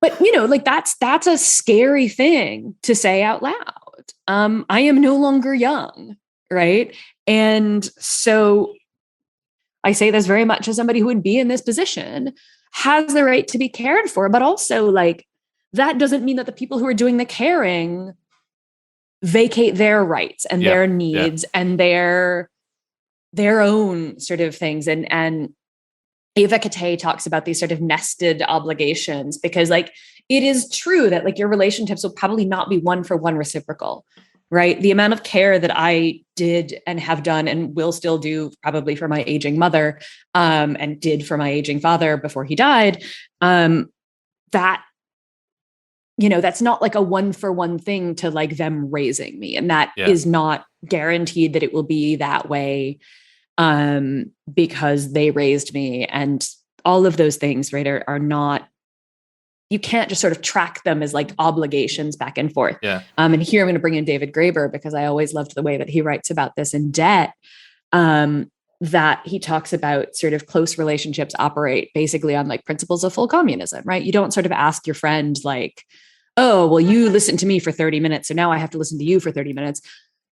But like that's a scary thing to say out loud. I am no longer young, right? And so I say this very much as somebody who would be in this position, has the right to be cared for, but also like that doesn't mean that the people who are doing the caring vacate their rights and their needs and their own sort of things. And Eva Kate talks about these sort of nested obligations, because like it is true that like your relationships will probably not be one for one reciprocal, right? The amount of care that I did and have done and will still do probably for my aging mother and did for my aging father before he died, that that's not like a one for one thing to like them raising me. And that is not guaranteed that it will be that way because they raised me, and all of those things, right, are not, you can't just sort of track them as like obligations back and forth. Yeah. And here I'm going to bring in David Graeber because I always loved the way that he writes about this in Debt, that he talks about sort of close relationships operate basically on like principles of full communism, right? You don't sort of ask your friend like, oh, well, you listened to me for 30 minutes, so now I have to listen to you for 30 minutes.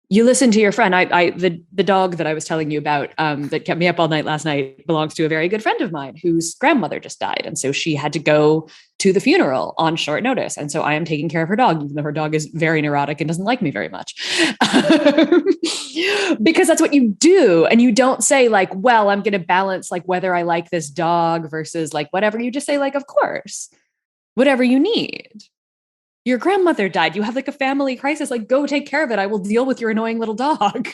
You listen to your friend. The dog that I was telling you about that kept me up all night last night belongs to a very good friend of mine whose grandmother just died. And so she had to go to the funeral on short notice. And so I am taking care of her dog, even though her dog is very neurotic and doesn't like me very much. Because that's what you do. And you don't say like, well, I'm going to balance like whether I like this dog versus like whatever. You just say like, of course, whatever you need. Your grandmother died. You have like a family crisis. Like, go take care of it. I will deal with your annoying little dog,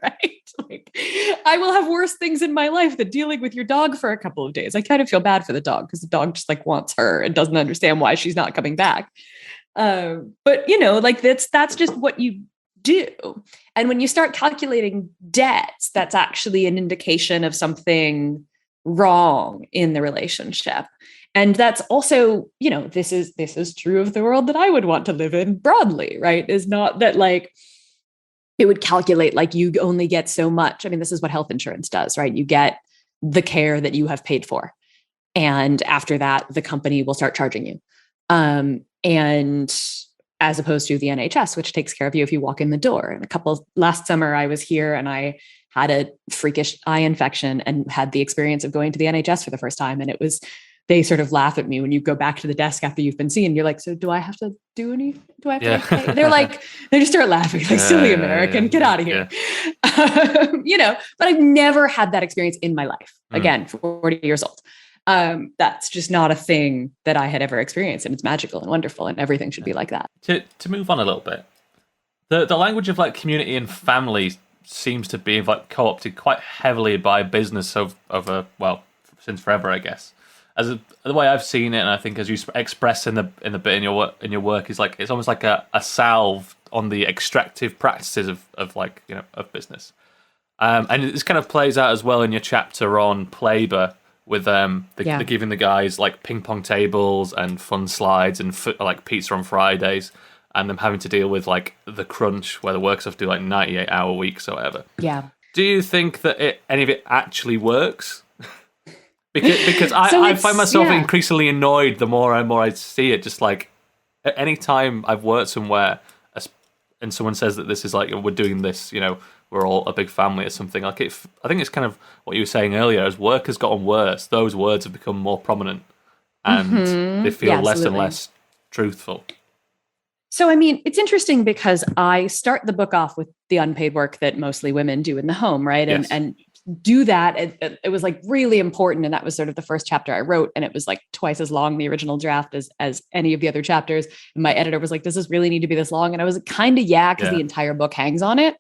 right? Like, I will have worse things in my life than dealing with your dog for a couple of days. I kind of feel bad for the dog because the dog just like wants her and doesn't understand why she's not coming back. But like that's just what you do. And when you start calculating debts, that's actually an indication of something wrong in the relationship. And that's also, this is true of the world that I would want to live in broadly, right? Is not that like it would calculate like you only get so much. I mean, this is what health insurance does, right? You get the care that you have paid for. And after that, the company will start charging you. And as opposed to the NHS, which takes care of you if you walk in the door. And last summer I was here and I had a freakish eye infection and had the experience of going to the NHS for the first time. And it was they sort of laugh at me when you go back to the desk after you've been seen. You're like, so do I have to do any? Do I have to? Pay? They're like, they just start laughing, like, silly American, get out of here. But I've never had that experience in my life. Again, 40 years old. That's just not a thing that I had ever experienced, and it's magical and wonderful, and everything should be like that. To move on a little bit, the language of like community and family seems to be like co-opted quite heavily by business since forever, I guess. The way I've seen it, and I think as you express in the bit in your work, is like it's almost like a salve on the extractive practices of business. And this kind of plays out as well in your chapter on Playboy with the giving the guys like ping pong tables and fun slides and like pizza on Fridays, and them having to deal with like the crunch where the workers have to do like 98-hour weeks or whatever. Yeah. Do you think that any of it actually works? because I find myself increasingly annoyed the more and more I see it. Just like any time I've worked somewhere and someone says that this is like we're doing this, we're all a big family or something. Like I think it's kind of what you were saying earlier. As work has gotten worse, those words have become more prominent, and they feel less and less truthful. So, I mean, it's interesting because I start the book off with the unpaid work that mostly women do in the home, right? Yes. And do that. It was like really important. And that was sort of the first chapter I wrote. And it was like twice as long, the original draft, as any of the other chapters. And my editor was like, does this really need to be this long? And I was kind of, because the entire book hangs on it.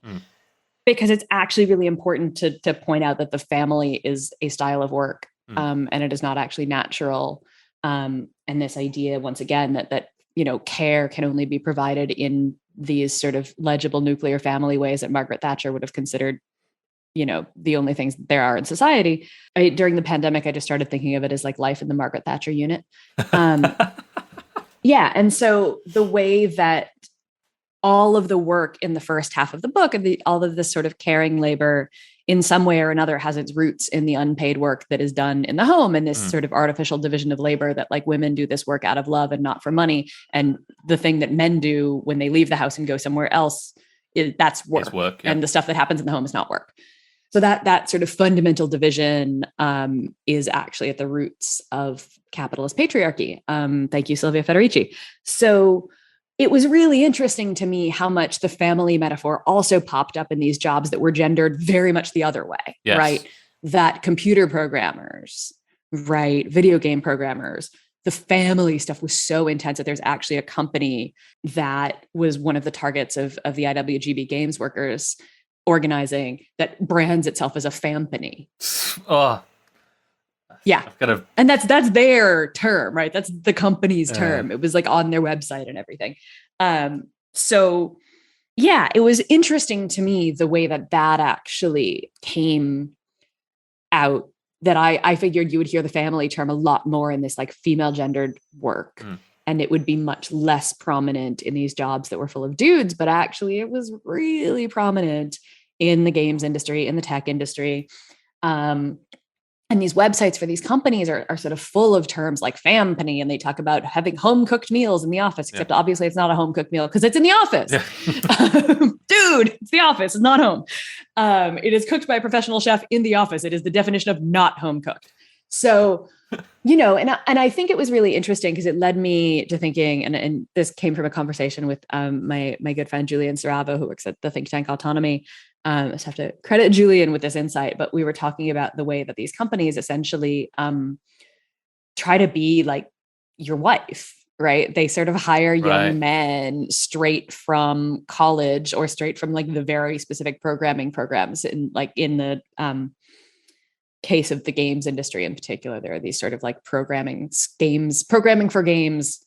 Because it's actually really important to point out that the family is a style of work, and it is not actually natural. And this idea, once again, that care can only be provided in these sort of legible nuclear family ways that Margaret Thatcher would have considered, the only things there are in society. During the pandemic, I just started thinking of it as like life in the Margaret Thatcher unit. And so the way that all of the work in the first half of the book and all of this sort of caring labor in some way or another has its roots in the unpaid work that is done in the home, and this sort of artificial division of labor that like women do this work out of love and not for money. And the thing that men do when they leave the house and go somewhere else, that's work. It's work, and the stuff that happens in the home is not work. So that sort of fundamental division is actually at the roots of capitalist patriarchy. Thank you, Silvia Federici. So it was really interesting to me how much the family metaphor also popped up in these jobs that were gendered very much the other way, right? That computer programmers, right? Video game programmers, the family stuff was so intense that there's actually a company that was one of the targets of the IWGB Games workers organizing that brands itself as a fampany. Oh. Yeah. And that's their term, right? That's the company's term. It was like on their website and everything. So yeah, it was interesting to me the way that actually came out, that I figured you would hear the family term a lot more in this like female gendered work. And it would be much less prominent in these jobs that were full of dudes, but actually it was really prominent in the games industry, in the tech industry. And these websites for these companies are sort of full of terms like fampany, and they talk about having home cooked meals in the office, except obviously it's not a home cooked meal because it's in the office. Dude, it's the office, it's not home. It is cooked by a professional chef in the office. It is the definition of not home cooked. So, and I think it was really interesting because it led me to thinking, and this came from a conversation with my good friend Julian Saravo, who works at the think tank Autonomy. I just have to credit Julian with this insight, but we were talking about the way that these companies essentially try to be like your wife, right? They sort of hire young men straight from college or straight from like the very specific programming programs. In the case of the games industry in particular, there are these sort of like programming for games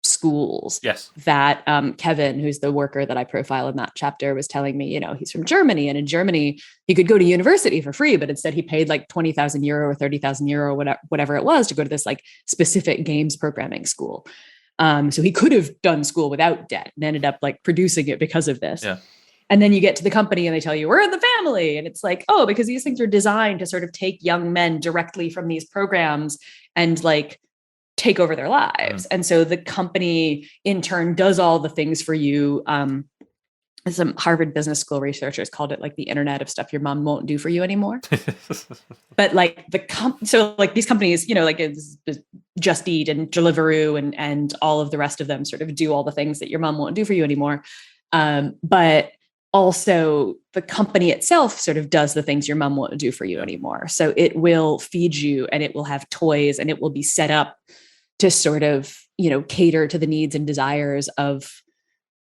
schools. Yes. That Kevin, who's the worker that I profile in that chapter, was telling me, he's from Germany, and in Germany he could go to university for free, but instead he paid like 20,000 euro or 30,000 euro, whatever it was, to go to this like specific games programming school. So he could have done school without debt and ended up like producing it because of this. Yeah. And then you get to the company and they tell you, we're in the family. And it's like, oh, because these things are designed to sort of take young men directly from these programs and like take over their lives. And so the company in turn does all the things for you some Harvard Business School researchers called it like the internet of stuff your mom won't do for you anymore. But like so like these companies, like it's Just Eat and Deliveroo and all of the rest of them sort of do all the things that your mom won't do for you anymore. But also the company itself sort of does the things your mom won't do for you anymore. So it will feed you and it will have toys and it will be set up to sort of, cater to the needs and desires of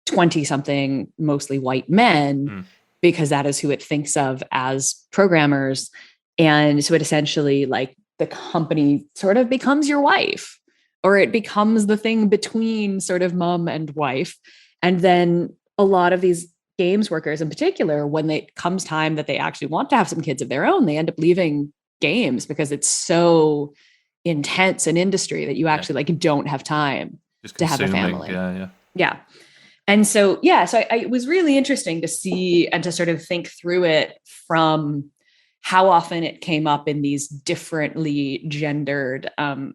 20-something, mostly white men, because that is who it thinks of as programmers. And so it essentially, like, the company sort of becomes your wife, or it becomes the thing between sort of mom and wife. And then a lot of these games workers in particular, when it comes time that they actually want to have some kids of their own, they end up leaving games because it's so intense an industry that you actually like don't have time to have a family. Yeah. And so, it was really interesting to see and to sort of think through it from how often it came up in these differently gendered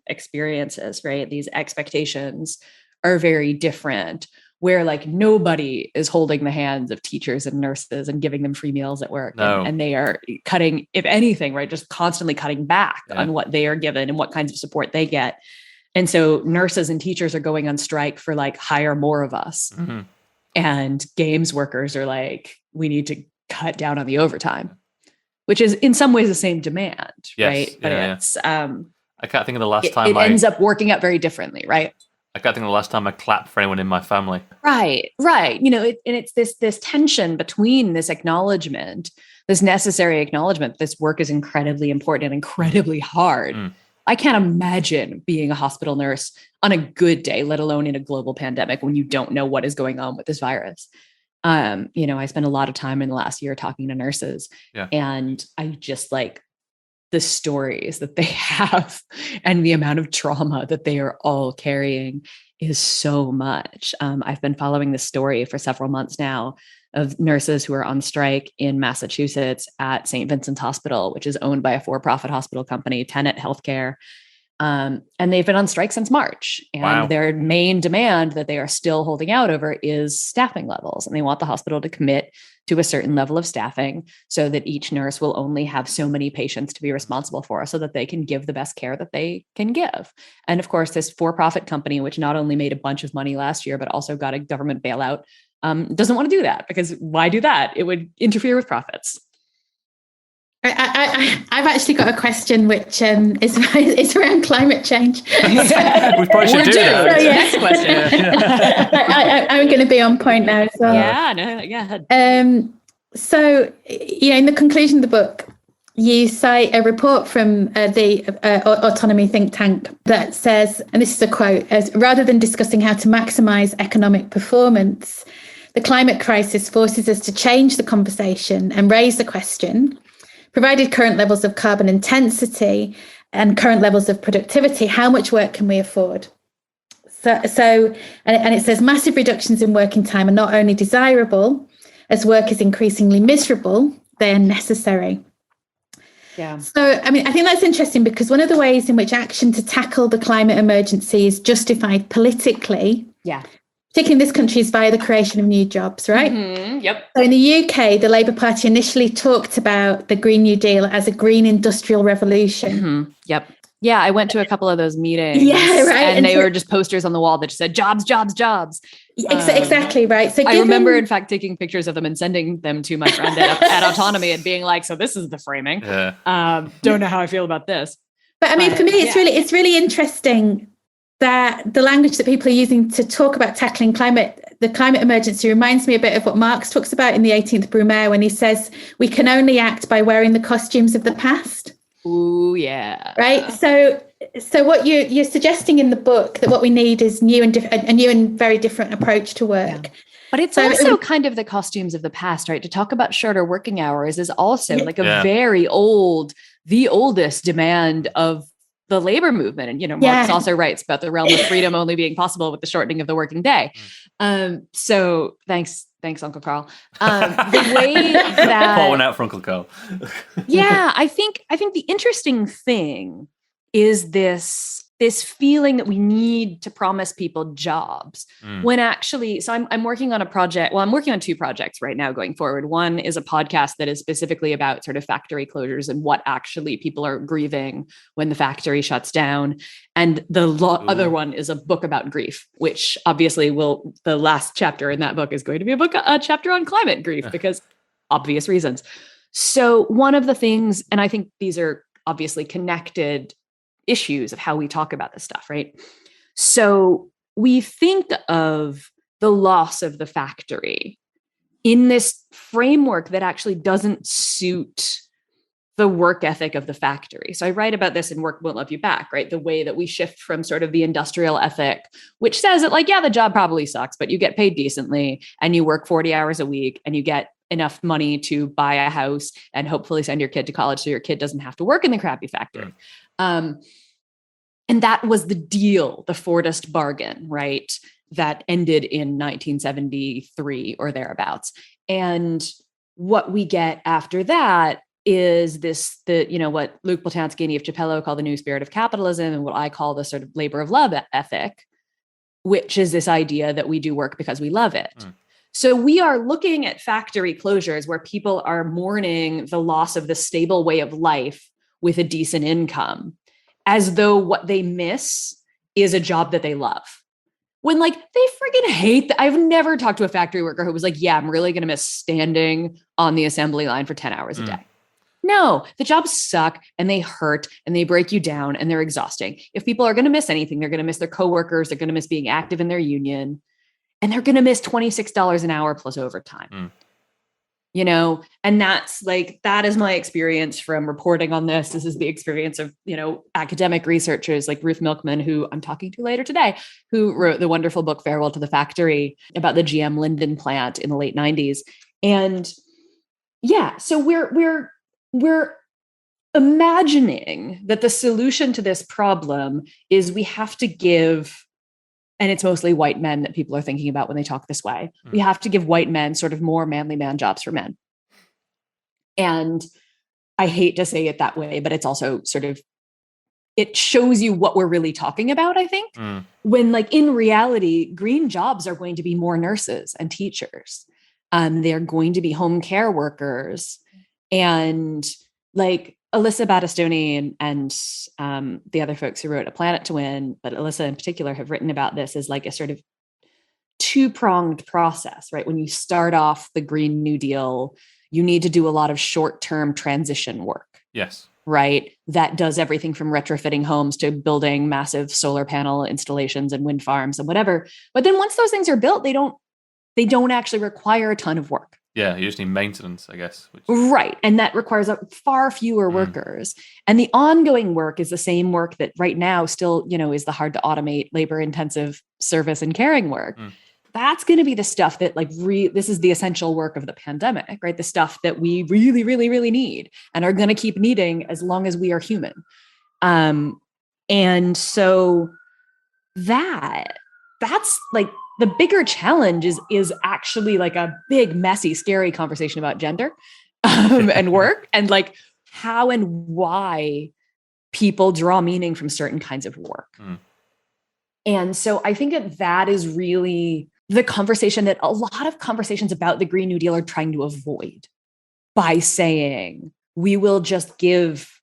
experiences, right? These expectations are very different, where like nobody is holding the hands of teachers and nurses and giving them free meals at work. No. And they are cutting, if anything, right, just constantly cutting back on what they are given and what kinds of support they get. And so nurses and teachers are going on strike for like, hire more of us. Mm-hmm. And games workers are like, we need to cut down on the overtime, which is in some ways the same demand, right? But it's, I can't think of the last time it ends up working out very differently, right? I can't think of the last time I clapped for anyone in my family. Right. And it's this tension between this acknowledgement, this necessary acknowledgement, this work is incredibly important and incredibly hard. I can't imagine being a hospital nurse on a good day, let alone in a global pandemic when you don't know what is going on with this virus. I spent a lot of time in the last year talking to nurses, and I just like the stories that they have and the amount of trauma that they are all carrying is so much. I've been following this story for several months now of nurses who are on strike in Massachusetts at St. Vincent's Hospital, which is owned by a for-profit hospital company, Tenet Healthcare. And they've been on strike since March. And their main demand that they are still holding out over is staffing levels. And they want the hospital to commit to a certain level of staffing so that each nurse will only have so many patients to be responsible for so that they can give the best care that they can give. And of course, this for-profit company, which not only made a bunch of money last year, but also got a government bailout, doesn't want to do that, because why do that? It would interfere with profits. I've actually got a question which is around climate change. We probably should do that. Next question. I'm going to be on point now as well. Yeah, go ahead. So, in the conclusion of the book, you cite a report from the autonomy think tank that says, and this is a quote, as rather than discussing how to maximize economic performance, the climate crisis forces us to change the conversation and raise the question, provided current levels of carbon intensity and current levels of productivity, how much work can we afford? And it says massive reductions in working time are not only desirable, as work is increasingly miserable, they are necessary. Yeah. So, I think that's interesting, because one of the ways in which action to tackle the climate emergency is justified politically, particularly in this country, is via the creation of new jobs, right? Mm-hmm. Yep. So in the UK, the Labour Party initially talked about the Green New Deal as a green industrial revolution. Mm-hmm. Yep. Yeah, I went to a couple of those meetings. Yeah, right. And they were just posters on the wall that just said jobs, jobs, jobs. Exactly, right. So I remember, in fact, taking pictures of them and sending them to my friend at Autonomy and being like, so this is the framing. Yeah. Don't know how I feel about this. But for me, it's really interesting that the language that people are using to talk about tackling the climate emergency reminds me a bit of what Marx talks about in the 18th Brumaire, when he says we can only act by wearing the costumes of the past. Ooh, yeah. Right. So what you're suggesting in the book, that what we need is a new and very different approach to work. Yeah. But it's also kind of the costumes of the past, right? To talk about shorter working hours is also like a very the oldest demand of the labor movement. And, Marx also writes about the realm of freedom only being possible with the shortening of the working day. So thanks, Uncle Carl. The way that Pour one out for Uncle Carl. I think the interesting thing is this this feeling that we need to promise people jobs when actually, so I'm working on a project. Well, I'm working on 2 projects right now going forward. One is a podcast that is specifically about sort of factory closures and what actually people are grieving when the factory shuts down. And the other one is a book about grief, which obviously the last chapter in that book is going to be a chapter on climate grief because obvious reasons. So one of the things, and I think these are obviously connected issues of how we talk about this stuff, right? So we think of the loss of the factory in this framework that actually doesn't suit the work ethic of the factory. So I write about this in Work Won't Love You Back, right? The way that we shift from sort of the industrial ethic, which says that like, yeah, the job probably sucks, but you get paid decently and you work 40 hours a week and you get enough money to buy a house and hopefully send your kid to college so your kid doesn't have to work in the crappy factory. And that was the deal, the Fordist bargain, right? That ended in 1973 or thereabouts. And what we get after that is what Luke Boltanski and Eve Capello call the new spirit of capitalism and what I call the sort of labor of love ethic, which is this idea that we do work because we love it. So we are looking at factory closures where people are mourning the loss of the stable way of life with a decent income, as though what they miss is a job that they love. When like they freaking hate that. I've never talked to a factory worker who was like, yeah, I'm really going to miss standing on the assembly line for 10 hours a day. No, the jobs suck and they hurt and they break you down and they're exhausting. If people are going to miss anything, they're going to miss their coworkers. They're going to miss being active in their union. And they're going to miss $26 an hour plus overtime, and that is my experience from reporting on this. This is the experience of, academic researchers like Ruth Milkman, who I'm talking to later today, who wrote the wonderful book, Farewell to the Factory, about the GM Linden plant in the late 90s. And yeah, so we're imagining that the solution to this problem is we have to give, and it's mostly white men that people are thinking about when they talk this way. We have to give white men sort of more manly man jobs for men. And I hate to say it that way, but it's also sort of, it shows you what we're really talking about, I think, when like in reality, green jobs are going to be more nurses and teachers. They're going to be home care workers and like Alyssa Battistoni and the other folks who wrote A Planet to Win, but Alyssa in particular, have written about this as like a sort of 2-pronged process, right? When you start off the Green New Deal, you need to do a lot of short-term transition work. Yes. Right? That does everything from retrofitting homes to building massive solar panel installations and wind farms and whatever. But then once those things are built, they don't actually require a ton of work. Yeah, you just need maintenance, I guess. Right. And that requires far fewer workers. And the ongoing work is the same work that right now still, is the hard to automate, labor intensive service and caring work. That's going to be the stuff that this is the essential work of the pandemic, right? The stuff that we really, really, really need and are going to keep needing as long as we are human. And so that's like, the bigger challenge is actually like a big, messy, scary conversation about gender and work and like how and why people draw meaning from certain kinds of work. And so I think that is really the conversation that a lot of conversations about the Green New Deal are trying to avoid by saying we will just give,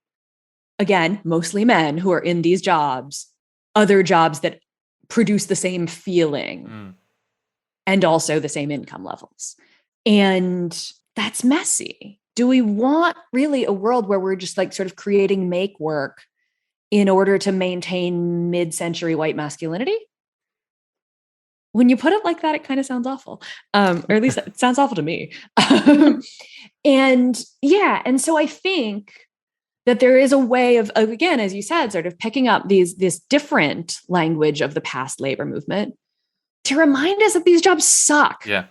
again, mostly men who are in these jobs, other jobs that produce the same feeling and also the same income levels. And that's messy. Do we want really a world where we're just like sort of creating make work in order to maintain mid-century white masculinity? When you put it like that, it kind of sounds awful. Or at least it sounds awful to me. And so I think that there is a way of, again, as you said, sort of picking up this different language of the past labor movement to remind us that these jobs suck. Yeah.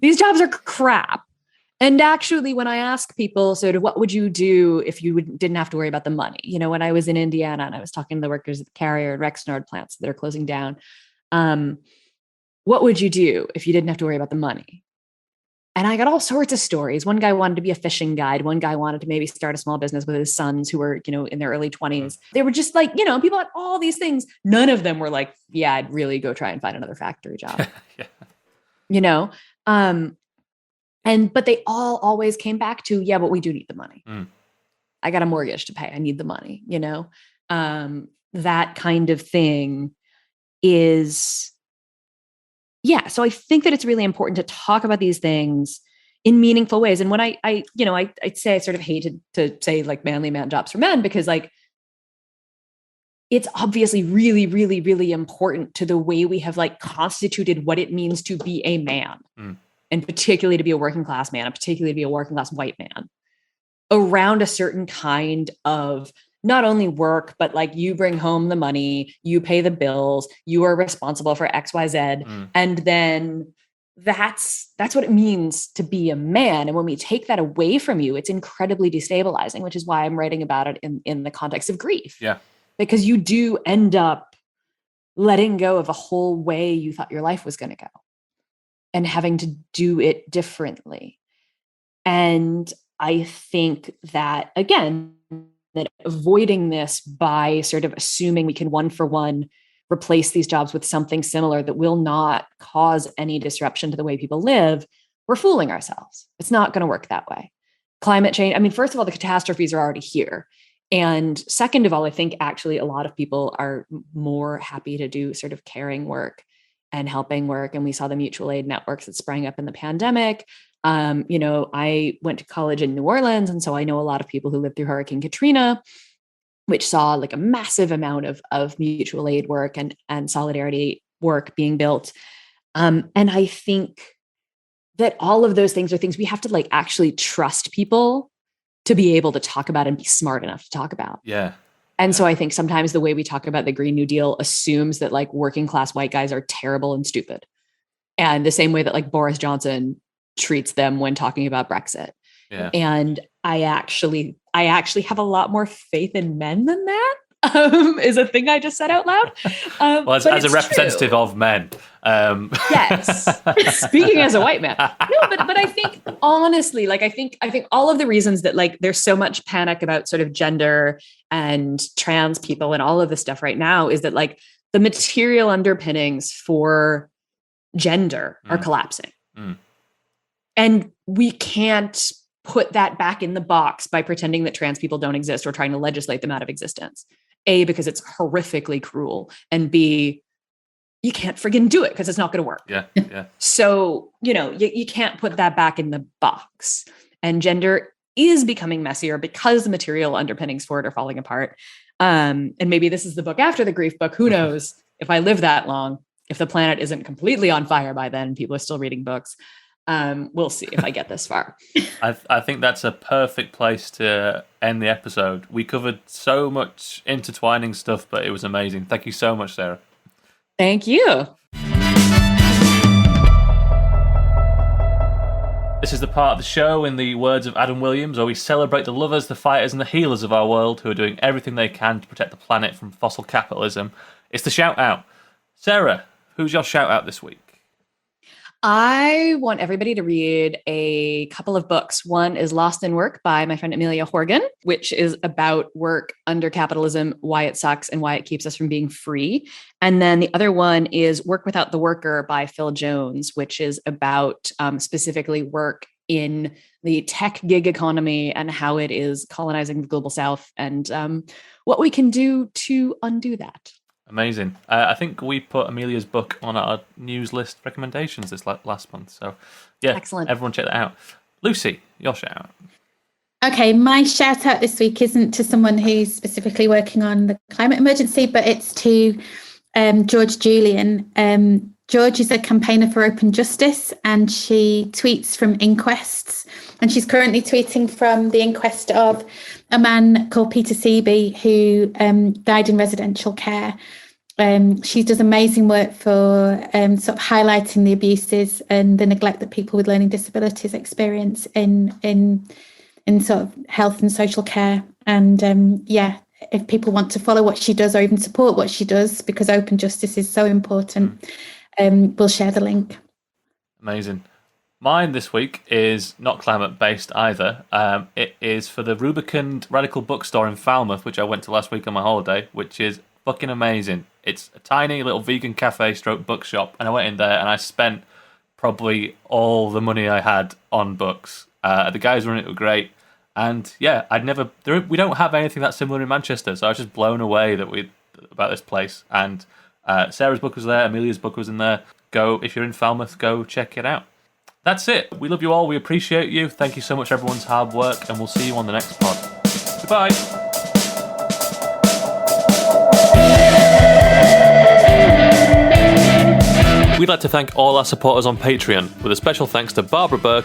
These jobs are crap. And actually, when I ask people sort of what would you do if you didn't have to worry about the money? When I was in Indiana and I was talking to the workers at the Carrier and Rexnord plants that are closing down, what would you do if you didn't have to worry about the money? And I got all sorts of stories. One guy wanted to be a fishing guide. One guy wanted to maybe start a small business with his sons who were, in their early 20s. They were just like, people had all these things. None of them were like, yeah, I'd really go try and find another factory job. Yeah. But they all always came back to, yeah, but we do need the money. I got a mortgage to pay. I need the money, that kind of thing is, yeah. So I think that it's really important to talk about these things in meaningful ways. And when I'd say I sort of hated to say like manly man jobs for men, because like, it's obviously really, really, really important to the way we have like constituted what it means to be a man, and particularly to be a working class man, and particularly to be a working class white man, around a certain kind of not only work, but like you bring home the money, you pay the bills, you are responsible for X, Y, Z. And then that's what it means to be a man. And when we take that away from you, it's incredibly destabilizing, which is why I'm writing about it in the context of grief. Yeah. Because you do end up letting go of a whole way you thought your life was going to go and having to do it differently. And I think that, again, that avoiding this by sort of assuming we can one for one replace these jobs with something similar that will not cause any disruption to the way people live, we're fooling ourselves. It's not going to work that way. Climate change, I mean, first of all, the catastrophes are already here. And second of all, I think actually a lot of people are more happy to do sort of caring work and helping work. And we saw the mutual aid networks that sprang up in the pandemic. I went to college in New Orleans, and so I know a lot of people who lived through Hurricane Katrina, which saw like a massive amount of mutual aid work and solidarity work being built. And I think that all of those things are things we have to like actually trust people to be able to talk about and be smart enough to talk about. Yeah. And so I think sometimes the way we talk about the Green New Deal assumes that like working class white guys are terrible and stupid. And the same way that like Boris Johnson treats them when talking about Brexit. Yeah. And I actually have a lot more faith in men than that, is a thing I just said out loud. Well, as a representative of men. Yes. Speaking as a white man. No, but I think honestly, like, I think all of the reasons that like, there's so much panic about sort of gender and trans people and all of this stuff right now is that like the material underpinnings for gender are collapsing. And we can't put that back in the box by pretending that trans people don't exist or trying to legislate them out of existence. A, because it's horrifically cruel, and B, you can't friggin' do it because it's not going to work. Yeah. So, you can't put that back in the box. And gender is becoming messier because the material underpinnings for it are falling apart. And maybe this is the book after the grief book. Who knows if I live that long, if the planet isn't completely on fire by then, people are still reading books. We'll see if I get this far. I think that's a perfect place to end the episode. We covered so much intertwining stuff, but it was amazing. Thank you so much, Sarah. Thank you. This is the part of the show, in the words of Adam Williams, where we celebrate the lovers, the fighters, and the healers of our world who are doing everything they can to protect the planet from fossil capitalism. It's the shout out. Sarah, who's your shout out this week? I want everybody to read a couple of books. One is Lost in Work by my friend Amelia Horgan, which is about work under capitalism, why it sucks and why it keeps us from being free. And then the other one is Work Without the Worker by Phil Jones, which is about specifically work in the tech gig economy and how it is colonizing the global south and what we can do to undo that. Amazing. I think we put Amelia's book on our news list recommendations this last month. So, yeah, excellent. Everyone check that out. Lucy, your shout out. Okay, my shout out this week isn't to someone who's specifically working on the climate emergency, but it's to George Julian. George is a campaigner for open justice, and she tweets from inquests. And she's currently tweeting from the inquest of a man called Peter Seaby, who died in residential care. She does amazing work for sort of highlighting the abuses and the neglect that people with learning disabilities experience in sort of health and social care. And if people want to follow what she does or even support what she does, because open justice is so important, we'll share the link. Amazing. Mine this week is not climate-based either. It is for the Rubicund Radical Bookstore in Falmouth, which I went to last week on my holiday, which is fucking amazing. It's a tiny little vegan cafe stroke bookshop, and I went in there and I spent probably all the money I had on books. The guys running it were great. And yeah, we don't have anything that similar in Manchester, so I was just blown away about this place. And Sarah's book was there, Amelia's book was in there. If you're in Falmouth, go check it out. That's it. We love you all. We appreciate you. Thank you so much for everyone's hard work, and we'll see you on the next pod. Goodbye. We'd like to thank all our supporters on Patreon, with a special thanks to Barbara Burke,